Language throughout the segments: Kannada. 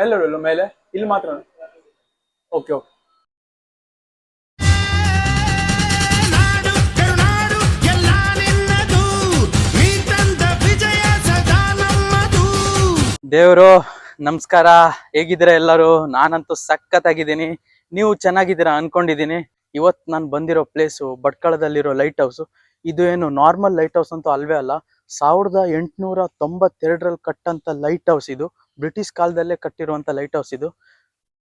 ಎಲ್ಲರೂ ಮೇಲೆ ಇಲ್ಲಿ ಮಾತ್ರ. Okay okay. ದೇವರು ನಮಸ್ಕಾರ, ಹೇಗಿದ್ದೀರಾ ಎಲ್ಲರೂ? ನಾನಂತೂ ಸಖತ್ತಾಗಿದ್ದೀನಿ, ನೀವು ಚೆನ್ನಾಗಿದ್ದೀರಾ ಅನ್ಕೊಂಡಿದ್ದೀನಿ. ಇವತ್ತು ನಾನು ಬಂದಿರೋ ಪ್ಲೇಸು ಭಟ್ಕಳದಲ್ಲಿರೋ ಲೈಟ್ ಹೌಸ್. ಇದು ಏನು ನಾರ್ಮಲ್ ಲೈಟ್ ಹೌಸ್ ಅಂತೂ ಅಲ್ವೇ ಅಲ್ಲ. 1892ರಲ್ಲಿ ಕಟ್ಟಂತ ಲೈಟ್ ಹೌಸ್ ಇದು. ಬ್ರಿಟಿಷ್ ಕಾಲದಲ್ಲೇ ಕಟ್ಟಿರುವಂತ ಲೈಟ್ ಹೌಸ್ ಇದು.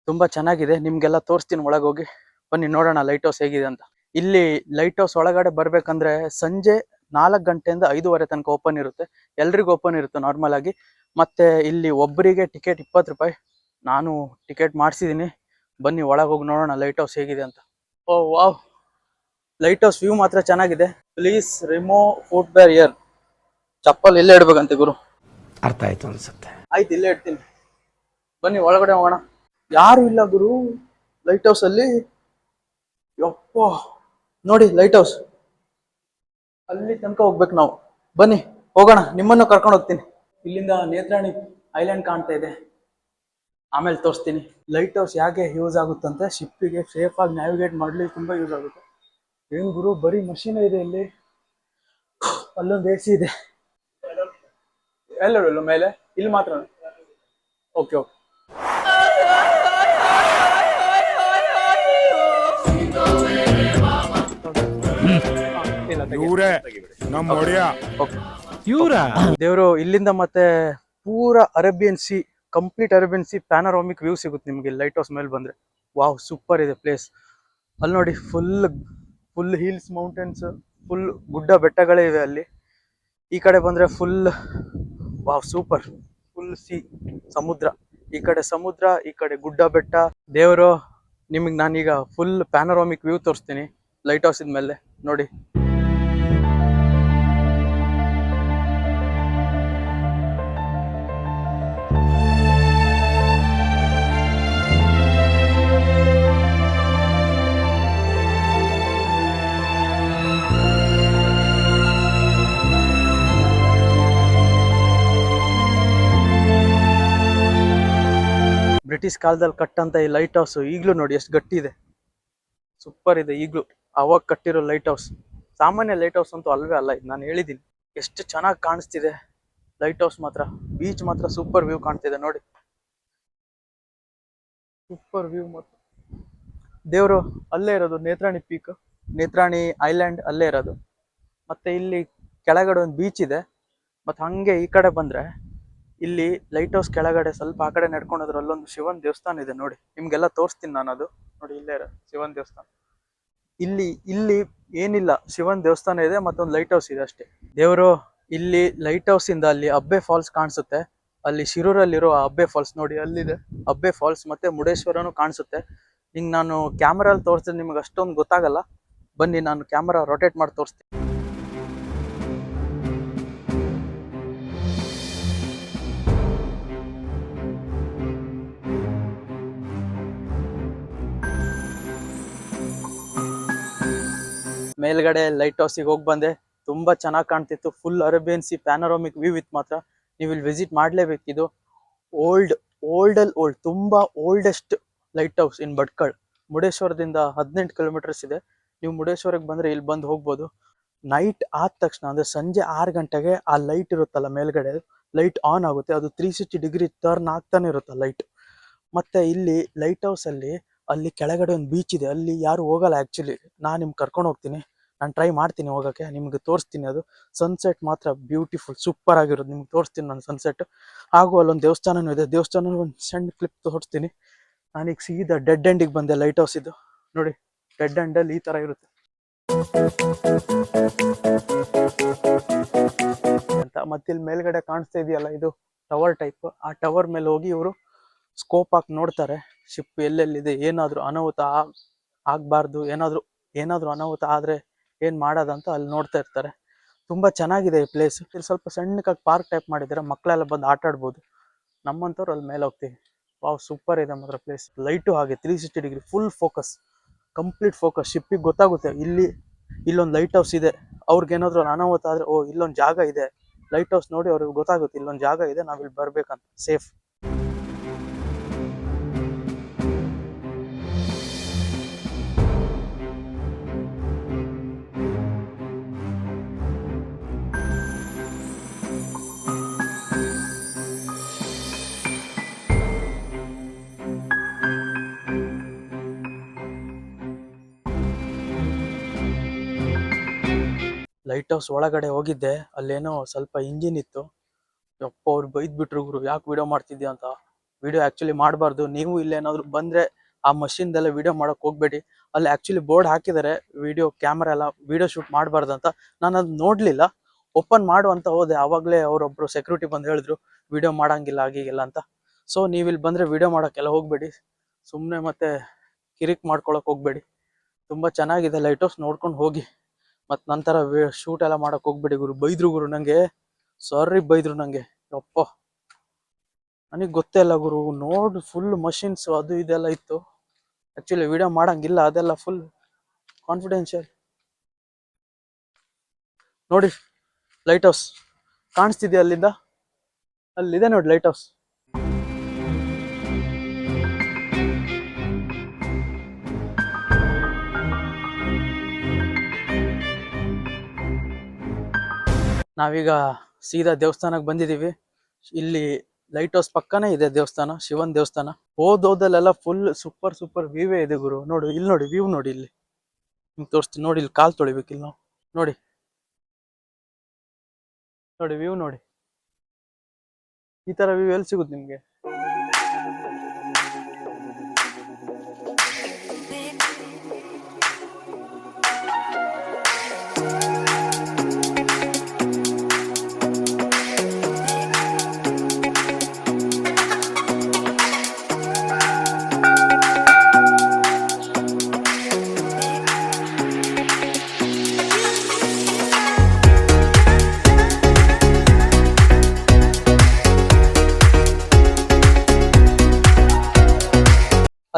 ತುಂಬಾ ಚೆನ್ನಾಗಿದೆ, ನಿಮ್ಗೆಲ್ಲ ತೋರಿಸ್ತೀನಿ ಒಳಗೋಗಿ. ಬನ್ನಿ ನೋಡೋಣ ಲೈಟ್ ಹೌಸ್ ಹೇಗಿದೆ ಅಂತ. ಇಲ್ಲಿ ಲೈಟ್ ಹೌಸ್ ಒಳಗಡೆ ಬರ್ಬೇಕಂದ್ರೆ ಸಂಜೆ 4 ಗಂಟೆಯಿಂದ 5:30 ತನಕ ಓಪನ್ ಇರುತ್ತೆ. ಎಲ್ರಿಗೂ ಓಪನ್ ಇರುತ್ತೆ ನಾರ್ಮಲ್ ಆಗಿ. ಮತ್ತೆ ಇಲ್ಲಿ ಒಬ್ಬರಿಗೆ ಟಿಕೆಟ್ 20 ರೂಪಾಯಿ. ನಾನು ಟಿಕೆಟ್ ಮಾಡಿಸಿದ್ದೀನಿ. ಬನ್ನಿ ಒಳಗೋಗಿ ನೋಡೋಣ ಲೈಟ್ ಹೌಸ್ ಹೇಗಿದೆ ಅಂತ. ಓ ವಾವ್, ಲೈಟ್ ಹೌಸ್ ವ್ಯೂ ಮಾತ್ರ ಚೆನ್ನಾಗಿದೆ. ಪ್ಲೀಸ್ ರಿಮೂವ್ ಫುಟ್ ಬೇರ್ ಇಯರ್. ಚಪ್ಪಲ್ ಇಲ್ಲೇ ಇಡ್ಬೇಕಂತೆ ಗುರು. ಅರ್ಥ ಆಯ್ತು ಅನ್ಸುತ್ತೆ. ಆಯ್ತು, ಇಲ್ಲೇ ಇಡ್ತೀನಿ. ಬನ್ನಿ ಒಳಗಡೆ ಹೋಗೋಣ. ಯಾರು ಇಲ್ಲ ಗುರು ಲೈಟ್ ಹೌಸ್ ಅಲ್ಲಿ. ಯಪ್ಪ ನೋಡಿ ಲೈಟ್ ಹೌಸ್, ಅಲ್ಲಿ ತನಕ ಹೋಗ್ಬೇಕು ನಾವು. ಬನ್ನಿ ಹೋಗೋಣ, ನಿಮ್ಮನ್ನು ಕರ್ಕೊಂಡು ಹೋಗ್ತೀನಿ. ಇಲ್ಲಿಂದ ನೇತ್ರಾಣಿ ಐಲ್ಯಾಂಡ್ ಕಾಣ್ತಾ ಇದೆ, ಆಮೇಲೆ ತೋರಿಸ್ತೀನಿ. ಲೈಟ್ ಹೌಸ್ ಯಾಕೆ ಯೂಸ್ ಆಗುತ್ತಂತೆ, ಶಿಪ್ಪಿಗೆ ಸೇಫ್ ಆಗಿ ನ್ಯಾವಿಗೇಟ್ ಮಾಡ್ಲಿಕ್ಕೆ ತುಂಬಾ ಯೂಸ್ ಆಗುತ್ತೆ. ಏನ್ ಗುರು ಬರೀ ಮಷೀನ್ ಇದೆ ಇಲ್ಲಿ. ಅಲ್ಲೊಂದು AC ಇದೆ. ಎಲ್ಲರೂ ಮೇಲೆ ಇಲ್ಲಿ ಮಾತ್ರ. Okay okay. ದೇವರು ಇಲ್ಲಿಂದ ಮತ್ತೆ ಪೂರಾ Arabian C, complete Arabian sea panoramic view ಸಿಗುತ್ತೆ ನಿಮ್ಗೆ ಲೈಟ್ ಹೌಸ್ ಮೇಲೆ ಬಂದ್ರೆ. ವಾವ್, ಸೂಪರ್ ಇದೆ ಪ್ಲೇಸ್. ಅಲ್ಲಿ ನೋಡಿ ಫುಲ್ ಹಿಲ್ಸ್, ಮೌಂಟೇನ್ಸ್, ಫುಲ್ ಗುಡ್ಡ ಬೆಟ್ಟಗಳೇ ಇವೆ ಅಲ್ಲಿ. ಈ ಕಡೆ ಬಂದ್ರೆ full wow super, full C, ಸಮುದ್ರ. ಈ ಕಡೆ ಸಮುದ್ರ, ಈ ಕಡೆ ಗುಡ್ಡ ಬೆಟ್ಟ. ದೇವರು ನಿಮಗೆ ನಾನೀಗ ಫುಲ್ ಪ್ಯಾನರಾಮಿಕ್ ವ್ಯೂ ತೋರಿಸ್ತೀನಿ ಲೈಟ್ ಹೌಸ್ ಇದ್ಮೇಲೆ ನೋಡಿ. ಬ್ರಿಟಿಷ್ ಕಾಲದಲ್ಲಿ ಕಟ್ಟಂತ ಈ ಲೈಟ್ ಹೌಸ್ ಈಗಲೂ ನೋಡಿ ಎಷ್ಟು ಗಟ್ಟಿ ಇದೆ, ಸೂಪರ್ ಇದೆ ಈಗಲೂ. ಅವಾಗ ಕಟ್ಟಿರೋ ಲೈಟ್ ಹೌಸ್, ಸಾಮಾನ್ಯ ಲೈಟ್ ಹೌಸ್ ಅಂತೂ ಅಲ್ವೇ ಅಲ್ಲ ಇದು. ನಾನು ಹೇಳಿದ್ದೀನಿ ಎಷ್ಟು ಚೆನ್ನಾಗಿ ಕಾಣಿಸ್ತಿದೆ ಲೈಟ್ ಹೌಸ್ ಮಾತ್ರ. ಬೀಚ್ ಮಾತ್ರ ಸೂಪರ್ ವ್ಯೂ ಕಾಣ್ತಿದೆ ನೋಡಿ, ಸೂಪರ್ ವ್ಯೂ ಮಾತ್ರ. ದೇವರು ಅಲ್ಲೇ ಇರೋದು, ನೇತ್ರಾಣಿ ಪೀಕ್, ನೇತ್ರಾಣಿ ಐಲ್ಯಾಂಡ್ ಅಲ್ಲೇ ಇರೋದು. ಮತ್ತೆ ಇಲ್ಲಿ ಕೆಳಗಡೆ ಒಂದು ಬೀಚ್ ಇದೆ. ಮತ್ತೆ ಹಂಗೆ ಈ ಕಡೆ ಬಂದ್ರೆ ಇಲ್ಲಿ ಲೈಟ್ ಹೌಸ್ ಕೆಳಗಡೆ ಸ್ವಲ್ಪ ಆ ಕಡೆ ನಡ್ಕೊಂಡು ಹೋದ್ರೆ ಅಲ್ಲೊಂದು ಶಿವನ್ ದೇವಸ್ಥಾನ ಇದೆ ನೋಡಿ. ನಿಮ್ಗೆಲ್ಲ ತೋರಿಸ್ತೀನಿ ನಾನು ಅದು. ನೋಡಿ ಇಲ್ಲೇ ಇರೋ ಶಿವನ್ ದೇವಸ್ಥಾನ. ಇಲ್ಲಿ ಏನಿಲ್ಲ, ಶಿವನ್ ದೇವಸ್ಥಾನ ಇದೆ, ಮತ್ತೊಂದು ಲೈಟ್ ಹೌಸ್ ಇದೆ ಅಷ್ಟೇ. ದೇವರು ಇಲ್ಲಿ ಲೈಟ್ ಹೌಸ್ ಇಂದ ಅಲ್ಲಿ ಅಬ್ಬೆ ಫಾಲ್ಸ್ ಕಾಣಿಸುತ್ತೆ. ಅಲ್ಲಿ ಶಿರೂರಲ್ಲಿರೋ ಅಬ್ಬೆ ಫಾಲ್ಸ್ ನೋಡಿ, ಅಲ್ಲಿದೆ ಅಬ್ಬೆ ಫಾಲ್ಸ್. ಮತ್ತೆ ಮುರುಡೇಶ್ವರನು ಕಾಣಿಸುತ್ತೆ. ಹಿಂಗ್ ನಾನು ಕ್ಯಾಮರಲ್ಲಿ ತೋರಿಸಿದ್ರೆ ನಿಮ್ಗೆ ಅಷ್ಟೊಂದು ಗೊತ್ತಾಗಲ್ಲ. ಬನ್ನಿ ನಾನು ಕ್ಯಾಮರಾ ರೊಟೇಟ್ ಮಾಡಿ ತೋರಿಸ್ತೀನಿ. ಮೇಲ್ಗಡೆ ಲೈಟ್ ಹೌಸಿಗೆ ಹೋಗಿ ಬಂದೆ, ತುಂಬಾ ಚೆನ್ನಾಗಿ ಕಾಣ್ತಿತ್ತು. Full Arabian sea panoramic view ಇತ್ತು ಮಾತ್ರ. ನೀವು ಇಲ್ಲಿ ವಿಸಿಟ್ ಮಾಡಲೇಬೇಕಿದು. ಓಲ್ಡ್ ತುಂಬಾ oldest lighthouse in Bhatkal. ಮುರುಡೇಶ್ವರದಿಂದ 18 ಕಿಲೋಮೀಟರ್ಸ್ ಇದೆ. ನೀವು ಮುರುಡೇಶ್ವರಕ್ಕೆ ಬಂದ್ರೆ ಇಲ್ಲಿ ಬಂದು ಹೋಗ್ಬೋದು. ನೈಟ್ ಆದ ತಕ್ಷಣ ಅಂದ್ರೆ ಸಂಜೆ 6 ಗಂಟೆಗೆ ಆ ಲೈಟ್ ಇರುತ್ತಲ್ಲ ಮೇಲ್ಗಡೆ, ಲೈಟ್ ಆನ್ ಆಗುತ್ತೆ. ಅದು 360 ಡಿಗ್ರಿ ಟರ್ನ್ ಆಗ್ತಾನೆ ಇರುತ್ತೆ ಲೈಟ್. ಮತ್ತೆ ಇಲ್ಲಿ ಲೈಟ್ ಹೌಸ್ ಅಲ್ಲಿ ಕೆಳಗಡೆ ಒಂದು ಬೀಚ್ ಇದೆ, ಅಲ್ಲಿ ಯಾರು ಹೋಗಲ್ಲ ಆಕ್ಚುಲಿ. ನಾನು ನಿಮ್ಗೆ ಕರ್ಕೊಂಡು ಹೋಗ್ತೀನಿ, ನಾನು ಟ್ರೈ ಮಾಡ್ತೀನಿ ಹೋಗೋಕ್ಕೆ, ನಿಮ್ಗೆ ತೋರಿಸ್ತೀನಿ. ಅದು ಸನ್ಸೆಟ್ ಮಾತ್ರ ಬ್ಯೂಟಿಫುಲ್, ಸೂಪರ್ ಆಗಿರೋದು. ನಿಮ್ಗೆ ತೋರಿಸ್ತೀನಿ ನಾನು ಸನ್ಸೆಟ್. ಹಾಗೂ ಅಲ್ಲೊಂದು ದೇವಸ್ಥಾನನೂ ಇದೆ, ದೇವಸ್ಥಾನ ಒಂದು ಸಣ್ಣ ಕ್ಲಿಪ್ ತೋರಿಸ್ತೀನಿ. ನಾನೀಗ ಸೀದಾ ಡೆಡ್ ಎಂಡಿಗೆ ಬಂದೆ ಲೈಟ್ ಹೌಸ್ ಇದು ನೋಡಿ. ಡೆಡ್ ಎಂಡಲ್ಲಿ ಈ ತರ ಇರುತ್ತೆ ಅಂತ. ಮತ್ತೆ ಇಲ್ಲಿ ಮೇಲ್ಗಡೆ ಕಾಣಿಸ್ತಾ ಇದೆಯಲ್ಲ, ಇದು ಟವರ್ ಟೈಪ್. ಆ ಟವರ್ ಮೇಲೆ ಹೋಗಿ ಇವರು ಸ್ಕೋಪ್ ಹಾಕಿ ನೋಡ್ತಾರೆ ಶಿಪ್ ಎಲ್ಲೆಲ್ಲಿದೆ, ಏನಾದ್ರು ಅನಾಹುತ ಆಗ್ಬಾರ್ದು, ಏನಾದ್ರು ಅನಾಹುತ ಆದ್ರೆ ಏನ್ ಮಾಡೋದಂತ ಅಲ್ಲಿ ನೋಡ್ತಾ ಇರ್ತಾರೆ. ತುಂಬಾ ಚೆನ್ನಾಗಿದೆ ಈ ಪ್ಲೇಸ್. ಇಲ್ಲಿ ಸ್ವಲ್ಪ ಸಣ್ಣಕ್ಕಾಗಿ ಪಾರ್ಕ್ ಟೈಪ್ ಮಾಡಿದ್ದಾರೆ, ಮಕ್ಕಳೆಲ್ಲ ಬಂದು ಆಟ ಆಡ್ಬೋದು. ನಮ್ಮಂತವ್ರು ಅಲ್ಲಿ ಮೇಲೆ ಹೋಗ್ತೀವಿ. ವಾವ್, ಸೂಪರ್ ಇದೆ ಮಾತ್ರ ಪ್ಲೇಸ್. ಲೈಟು ಹಾಗೆ 360 degree full focus, complete focus. ಶಿಪ್ಪಿಗೆ ಗೊತ್ತಾಗುತ್ತೆ ಇಲ್ಲೊಂದು ಲೈಟ್ ಹೌಸ್ ಇದೆ. ಅವ್ರಿಗೇನಾದ್ರು ಅನಾಹುತ ಆದ್ರೆ ಓ ಇಲ್ಲೊಂದು ಜಾಗ ಇದೆ, ಲೈಟ್ ಹೌಸ್ ನೋಡಿ ಅವ್ರಿಗೆ ಗೊತ್ತಾಗುತ್ತೆ ಇಲ್ಲೊಂದು ಜಾಗ ಇದೆ, ನಾವಿಲ್ಲಿ ಬರ್ಬೇಕಂತ. ಸೇಫ್. ಲೈಟ್ ಹೌಸ್ ಒಳಗಡೆ ಹೋಗಿದ್ದೆ, ಅಲ್ಲೇನೋ ಸ್ವಲ್ಪ ಇಂಜಿನ್ ಇತ್ತು. ಯಪ್ಪ ಅವ್ರು ಬೈದ್ಬಿಟ್ರು ಗುರು, ಯಾಕೆ ವಿಡಿಯೋ ಮಾಡ್ತಿದ್ಯಾ ಅಂತ. ವಿಡಿಯೋ ಆಕ್ಚುಲಿ ಮಾಡಬಾರ್ದು, ನೀವು ಇಲ್ಲೇನಾದ್ರು ಬಂದ್ರೆ ಆ ಮಷಿನ್ದೆಲ್ಲ ವಿಡಿಯೋ ಮಾಡಕ್ ಹೋಗ್ಬೇಡಿ. ಅಲ್ಲಿ ಆಕ್ಚುಲಿ ಬೋರ್ಡ್ ಹಾಕಿದ್ದಾರೆ ವಿಡಿಯೋ ಕ್ಯಾಮ್ರಾ ಎಲ್ಲ ವಿಡಿಯೋ ಶೂಟ್ ಮಾಡಬಾರ್ದು ಅಂತ. ನಾನು ಅದು ನೋಡ್ಲಿಲ್ಲ, ಓಪನ್ ಮಾಡು ಅಂತ ಹೋದೆ, ಆವಾಗಲೇ ಅವರೊಬ್ರು ಸೆಕ್ಯೂರಿಟಿ ಬಂದು ಹೇಳಿದ್ರು ವಿಡಿಯೋ ಮಾಡಂಗಿಲ್ಲ ಆಗಿಗಿಲ್ಲ ಅಂತ. ಸೊ ನೀವು ಇಲ್ಲಿ ಬಂದ್ರೆ ವಿಡಿಯೋ ಮಾಡೋಕ್ಕೆಲ್ಲ ಹೋಗ್ಬೇಡಿ, ಸುಮ್ಮನೆ ಮತ್ತೆ ಕಿರಿಕ್ ಮಾಡ್ಕೊಳಕ್ ಹೋಗ್ಬೇಡಿ. ತುಂಬಾ ಚೆನ್ನಾಗಿದೆ ಲೈಟ್ ಹೌಸ್, ನೋಡ್ಕೊಂಡು ಹೋಗಿ. ಮತ್ತು ನಂತರ ಶೂಟ್ ಎಲ್ಲ ಮಾಡಕ್ ಹೋಗ್ಬೇಡಿ ಗುರು. ಬೈದ್ರು ಗುರು ನಂಗೆ, ಸಾರಿ ಬೈದ್ರು ನಂಗೆ. ಯಪ್ಪ ನನಗೆ ಗೊತ್ತೇ ಇಲ್ಲ ಗುರು, ನೋಡ್ ಫುಲ್ ಮಷಿನ್ಸ್ ಅದು ಇದೆಲ್ಲ ಇತ್ತು. ಆಕ್ಚುಲಿ ವಿಡಿಯೋ ಮಾಡಂಗಿಲ್ಲ, ಅದೆಲ್ಲ ಫುಲ್ ಕಾನ್ಫಿಡೆನ್ಷಿಯಲ್. ನೋಡಿ ಲೈಟ್ ಹೌಸ್ ಕಾಣಿಸ್ತಿದ್ಯಾ ಅಲ್ಲಿಂದ? ಅಲ್ಲಿದೆ ನೋಡಿ ಲೈಟ್ ಹೌಸ್. ನಾವೀಗ ಸೀದಾ ದೇವಸ್ಥಾನಕ್ಕೆ ಬಂದಿದೀವಿ. ಇಲ್ಲಿ ಲೈಟ್ ಹೌಸ್ ಪಕ್ಕನೇ ಇದೆ ದೇವಸ್ಥಾನ, ಶಿವನ್ ದೇವಸ್ಥಾನ. ಹೋದಲ್ಲೆಲ್ಲ ಫುಲ್ ಸೂಪರ್ ಸೂಪರ್ ವ್ಯೂವೇ ಇದೆ ಗುರು. ನೋಡು ಇಲ್ಲಿ, ನೋಡಿ ವ್ಯೂ ನೋಡಿ, ಇಲ್ಲಿ ನಿಮ್ಗೆ ತೋರಿಸ್ತೀನಿ ನೋಡಿ. ಇಲ್ಲಿ ಕಾಲ್ ತೊಳಿಬೇಕಿಲ್ಲ ನಾವು, ನೋಡಿ ನೋಡಿ ವ್ಯೂ ನೋಡಿ. ಈ ತರ ವ್ಯೂ ಎಲ್ಲಿ ಸಿಗುತ್ತೆ ನಿಮ್ಗೆ?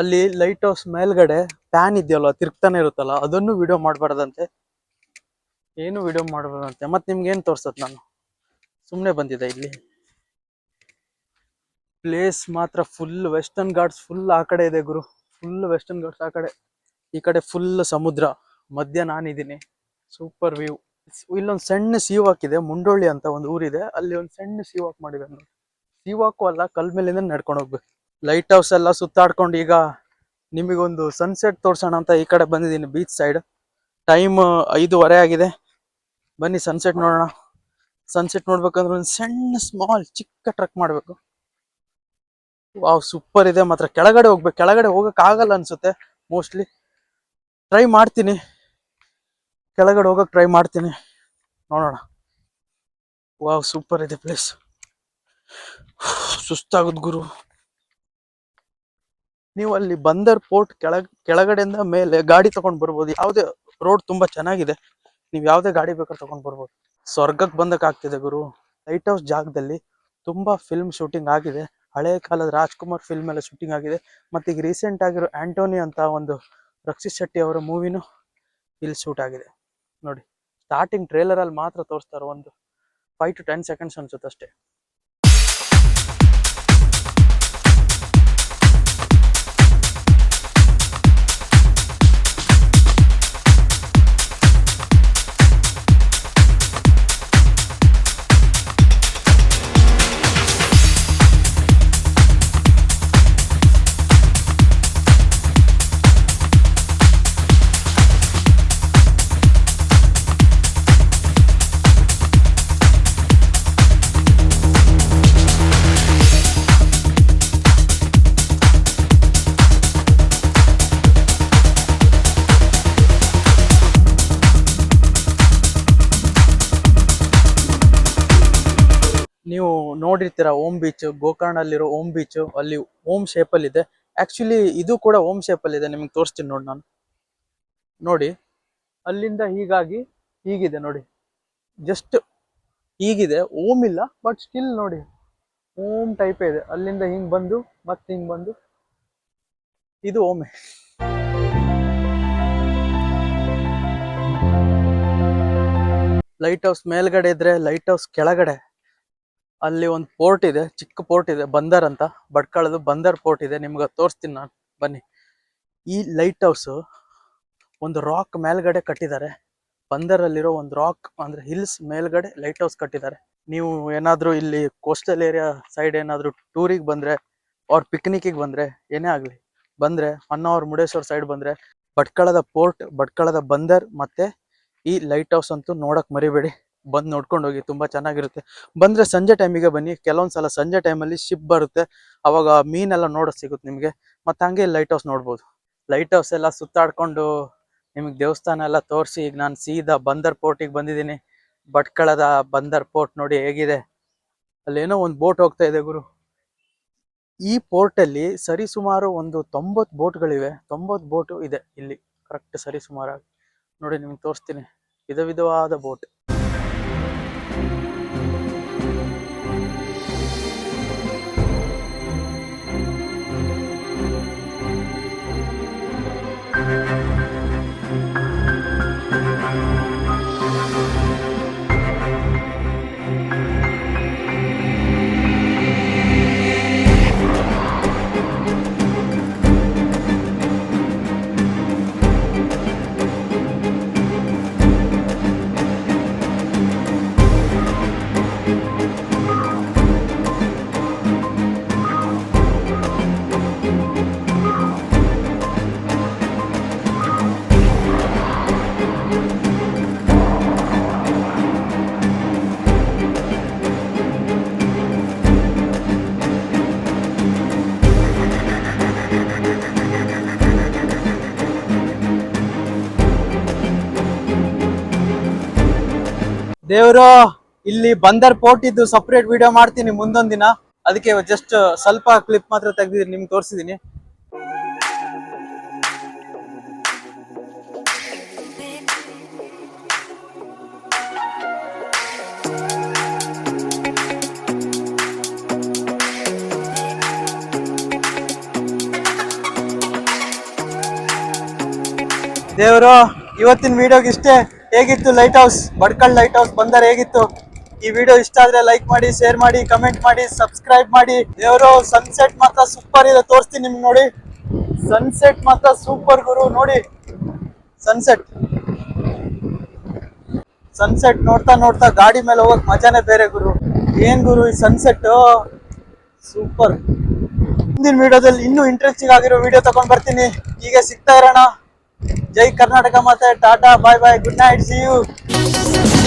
ಅಲ್ಲಿ ಲೈಟ್ ಹೌಸ್ ಮೇಲ್ಗಡೆ ಫ್ಯಾನ್ ಇದೆಯಲ್ಲ, ತಿರ್ಗ್ತಾನೆ ಇರುತ್ತಲ್ಲ, ಅದನ್ನು ವಿಡಿಯೋ ಮಾಡಬಾರ್ದಂತೆ, ಏನು ವಿಡಿಯೋ ಮಾಡಬಾರ್ದಂತೆ. ಮತ್ತೆ ನಿಮ್ಗೆ ಏನ್ ತೋರ್ಸತ್, ನಾನು ಸುಮ್ಮನೆ ಬಂದಿದ್ದೆ. ಇಲ್ಲಿ ಪ್ಲೇಸ್ ಮಾತ್ರ ಫುಲ್ ವೆಸ್ಟರ್ನ್ ಘಾಟ್ಸ್, ಫುಲ್ ಆ ಕಡೆ ಇದೆ ಗುರು, ಫುಲ್ ವೆಸ್ಟರ್ನ್ ಘಾಟ್ಸ್ ಆ ಕಡೆ. ಈ ಕಡೆ ಫುಲ್ ಸಮುದ್ರ, ಮಧ್ಯ ನಾನಿದ್ದೀನಿ. Super view. ಇಲ್ಲೊಂದು ಸಣ್ಣ ಸೀ ವಾಕ್ ಇದೆ, ಮುಂಡೋಳಿ ಅಂತ ಒಂದು ಊರಿದೆ, ಅಲ್ಲಿ ಒಂದು ಸಣ್ಣ ಸೀ ವಾಕ್ ಮಾಡಿದ್ದಾರೆ ನೋಡಿ. ಸೀ ವಾಕು ಅಲ್ಲ, ಕಲ್ ಮೇಲಿಂದ ನಡ್ಕೊಂಡು ಹೋಗ್ಬೇಕು. ಲೈಟ್ ಹೌಸ್ ಎಲ್ಲ ಸುತ್ತಾಡ್ಕೊಂಡು ಈಗ ನಿಮಗೊಂದು ಸನ್ಸೆಟ್ ತೋರ್ಸೋಣ ಅಂತ ಈ ಕಡೆ ಬಂದಿದ್ದೀನಿ, ಬೀಚ್ ಸೈಡ್. ಟೈಮ್ 5:30 ಆಗಿದೆ. ಬನ್ನಿ ಸನ್ಸೆಟ್ ನೋಡೋಣ. ಸನ್ಸೆಟ್ ನೋಡ್ಬೇಕಂದ್ರೆ ಒಂದು ಸಣ್ಣ ಸ್ಮಾಲ್ ಚಿಕ್ಕ ಟ್ರಕ್ ಮಾಡಬೇಕು. ವಾವ್ ಸೂಪರ್ ಇದೆ ಮಾತ್ರ. ಕೆಳಗಡೆ ಹೋಗ್ಬೇಕು, ಕೆಳಗಡೆ ಹೋಗಕ್ ಆಗಲ್ಲ ಅನ್ಸುತ್ತೆ ಮೋಸ್ಟ್ಲಿ. ಟ್ರೈ ಮಾಡ್ತೀನಿ, ಕೆಳಗಡೆ ಹೋಗಕ್ ಟ್ರೈ ಮಾಡ್ತೀನಿ, ನೋಡೋಣ. ವಾವ್ ಸೂಪರ್ ಇದೆ ಪ್ಲೇಸ್. ಸುಸ್ತಾಗುದ್ ಗುರು. ನೀವು ಅಲ್ಲಿ ಬಂದರ್ ಪೋರ್ಟ್ ಕೆಳಗಡೆಯಿಂದ ಮೇಲೆ ಗಾಡಿ ತಗೊಂಡ್ ಬರ್ಬೋದು. ಯಾವುದೇ ರೋಡ್ ತುಂಬಾ ಚೆನ್ನಾಗಿದೆ, ನೀವು ಯಾವುದೇ ಗಾಡಿ ಬೇಕಾದ್ರೆ ತಗೊಂಡ್ ಬರ್ಬೋದು. ಸ್ವರ್ಗಕ್ಕೆ ಬಂದಕ್ ಆಗ್ತಿದೆ ಗುರು. ಲೈಟ್ ಹೌಸ್ ಜಾಗದಲ್ಲಿ ತುಂಬಾ ಫಿಲ್ಮ್ ಶೂಟಿಂಗ್ ಆಗಿದೆ, ಹಳೆ ಕಾಲದ ರಾಜ್ಕುಮಾರ್ ಫಿಲ್ಮ್ ಎಲ್ಲ ಶೂಟಿಂಗ್ ಆಗಿದೆ. ಮತ್ತೆ ಈಗ ರೀಸೆಂಟ್ ಆಗಿರೋ ಆಂಟೋನಿ ಅಂತ ಒಂದು ರಕ್ಷಿತ್ ಶೆಟ್ಟಿ ಅವರ ಮೂವಿನೂ ಇಲ್ಲಿ ಶೂಟ್ ಆಗಿದೆ ನೋಡಿ. ಸ್ಟಾರ್ಟಿಂಗ್ ಟ್ರೇಲರ್ ಅಲ್ಲಿ ಮಾತ್ರ ತೋರಿಸ್ತಾರೆ, ಒಂದು 5 to 10 seconds ಅನ್ಸುತ್ತೆ ಅಷ್ಟೇ. ನೀವು ನೋಡಿರ್ತೀರ ಓಮ್ ಬೀಚ್, ಗೋಕರ್ಣಲ್ಲಿರೋ ಓಮ್ ಬೀಚ್, ಅಲ್ಲಿ ಓಮ್ ಶೇಪ್ ಅಲ್ಲಿ ಇದೆ. ಆಕ್ಚುಲಿ ಇದು ಕೂಡ ಓಮ್ ಶೇಪ್ ಅಲ್ಲಿ ಇದೆ, ನಿಮ್ಗೆ ತೋರಿಸ್ತೀನಿ ನೋಡಿ ನಾನು. ನೋಡಿ ಅಲ್ಲಿಂದ ಹೀಗಾಗಿ ಹೀಗಿದೆ ನೋಡಿ, ಜಸ್ಟ್ ಹೀಗಿದೆ, ಓಮ್ ಇಲ್ಲ, ಬಟ್ ಸ್ಟಿಲ್ ನೋಡಿ ಓಮ್ ಟೈಪೇ ಇದೆ. ಅಲ್ಲಿಂದ ಹಿಂಗ್ ಬಂದು ಮತ್ತೆ ಹಿಂಗ್ ಬಂದು ಇದು ಓಮೆ. ಲೈಟ್ ಹೌಸ್ ಮೇಲ್ಗಡೆ ಇದ್ರೆ, ಲೈಟ್ ಹೌಸ್ ಕೆಳಗಡೆ ಅಲ್ಲಿ ಒಂದು ಪೋರ್ಟ್ ಇದೆ, ಚಿಕ್ಕ ಪೋರ್ಟ್ ಇದೆ, ಬಂದರ್ ಅಂತ, ಭಟ್ಕಳದು ಬಂದರ್ ಪೋರ್ಟ್ ಇದೆ. ನಿಮ್ಗೆ ತೋರಿಸ್ತೀನಿ ನಾನು, ಬನ್ನಿ. ಈ ಲೈಟ್ ಹೌಸ್ ಒಂದು ರಾಕ್ ಮೇಲ್ಗಡೆ ಕಟ್ಟಿದ್ದಾರೆ. ಬಂದರಲ್ಲಿರೋ ಒಂದು ರಾಕ್ ಅಂದ್ರೆ ಹಿಲ್ಸ್ ಮೇಲ್ಗಡೆ ಲೈಟ್ ಹೌಸ್ ಕಟ್ಟಿದ್ದಾರೆ. ನೀವು ಏನಾದ್ರೂ ಇಲ್ಲಿ ಕೋಸ್ಟಲ್ ಏರಿಯಾ ಸೈಡ್ ಏನಾದ್ರೂ ಟೂರಿಗೆ ಬಂದ್ರೆ ಅವ್ರ ಪಿಕ್ನಿಕ್ಗೆ ಬಂದ್ರೆ, ಏನೇ ಆಗ್ಲಿ ಬಂದ್ರೆ, ಹೊನ್ನಾವರ್ ಮುರುಡೇಶ್ವರ ಸೈಡ್ ಬಂದ್ರೆ, ಭಟ್ಕಳದ ಪೋರ್ಟ್, ಭಟ್ಕಳದ ಬಂದರ್ ಮತ್ತೆ ಈ ಲೈಟ್ ಹೌಸ್ ಅಂತೂ ನೋಡಕ್ ಮರಿಬೇಡಿ, ಬಂದು ನೋಡ್ಕೊಂಡು ಹೋಗಿ, ತುಂಬಾ ಚೆನ್ನಾಗಿರುತ್ತೆ. ಬಂದ್ರೆ ಸಂಜೆ ಟೈಮಿಗೆ ಬನ್ನಿ, ಕೆಲವೊಂದ್ಸಲ ಸಂಜೆ ಟೈಮಲ್ಲಿ ಶಿಪ್ ಬರುತ್ತೆ, ಅವಾಗ ಮೀನೆಲ್ಲ ನೋಡೋಕ್ ಸಿಗುತ್ತೆ ನಿಮ್ಗೆ. ಮತ್ತೆ ಹಂಗೆ ಲೈಟ್ ಹೌಸ್ ನೋಡ್ಬೋದು. ಲೈಟ್ ಹೌಸ್ ಎಲ್ಲ ಸುತ್ತಾಡ್ಕೊಂಡು ನಿಮಗೆ ದೇವಸ್ಥಾನ ಎಲ್ಲ ತೋರಿಸಿ ಈಗ ನಾನು ಸೀದಾ ಬಂದರ್ ಪೋರ್ಟಿಗೆ ಬಂದಿದ್ದೀನಿ. ಭಟ್ಕಳದ ಬಂದರ್ ಪೋರ್ಟ್ ನೋಡಿ ಹೇಗಿದೆ, ಅಲ್ಲೇನೋ ಒಂದು ಬೋಟ್ ಹೋಗ್ತಾ ಇದೆ ಗುರು. ಈ ಪೋರ್ಟ್ ಅಲ್ಲಿ ಸರಿ ಸುಮಾರು ಒಂದು 90 ಬೋಟ್ಗಳಿವೆ. 90 ಬೋಟ್ ಇದೆ ಇಲ್ಲಿ ಕರೆಕ್ಟ್ ಸರಿ ಸುಮಾರಾಗಿ. ನೋಡಿ ನಿಮ್ಗೆ ತೋರಿಸ್ತೀನಿ, ವಿಧವಾದ ಬೋಟ್. ದೇವ್ರು, ಇಲ್ಲಿ ಬಂದರ್ ಪೋರ್ಟ್ ಇದ್ದು ಸಪರೇಟ್ ವಿಡಿಯೋ ಮಾಡ್ತೀನಿ ಮುಂದೊಂದ್ ದಿನ. ಅದಕ್ಕೆ ಜಸ್ಟ್ ಸ್ವಲ್ಪ ಕ್ಲಿಪ್ ಮಾತ್ರ ತೆಗ್ದಿದ್ದೀನಿ, ನಿಮ್ಗೆ ತೋರಿಸಿದೀನಿ. ದೇವ್ರು, ಇವತ್ತಿನ ವಿಡಿಯೋಗೆ ಇಷ್ಟೇ. ಹೇಗಿತ್ತು lighthouse, Bhatkal lighthouse ಬಂದರ್ ಹೇಗಿತ್ತು? ಈ ವಿಡಿಯೋ ಇಷ್ಟ ಆದ್ರೆ ಲೈಕ್ ಮಾಡಿ, ಶೇರ್ ಮಾಡಿ, ಕಮೆಂಟ್ ಮಾಡಿ, ಸಬ್ಸ್ಕ್ರೈಬ್ ಮಾಡಿ. ದೇವರು, ಸನ್ಸೆಟ್ ಮಾತ್ರ ಸೂಪರ್ ಇದೆ, ತೋರಿಸ್ತೀನಿ ನಿಮ್ಗೆ ನೋಡಿ. ಸನ್ಸೆಟ್ ಮಾತ್ರ ಸೂಪರ್ ಗುರು, ನೋಡಿ ಸನ್ಸೆಟ್. ಸನ್ಸೆಟ್ ನೋಡ್ತಾ ನೋಡ್ತಾ ಗಾಡಿ ಮೇಲೆ ಹೋಗಕ್ ಮಜಾನೇ ಬೇರೆ ಗುರು. ಏನ್ ಗುರು ಈ ಸನ್ಸೆಟ್, ಸೂಪರ್. ಮುಂದಿನ ವಿಡಿಯೋದಲ್ಲಿ ಇನ್ನೂ ಇಂಟ್ರೆಸ್ಟಿಂಗ್ ಆಗಿರೋ ವಿಡಿಯೋ ತಗೊಂಡ್ ಬರ್ತೀನಿ. ಹೀಗೆ ಸಿಗ್ತಾ ಇರೋಣ. ಜೈ ಕರ್ನಾಟಕ ಮಾತೆ. ಟಾಟಾ, ಬಾಯ್ ಬಾಯ್, ಗುಡ್ ನೈಟ್, ಸಿ ಯು.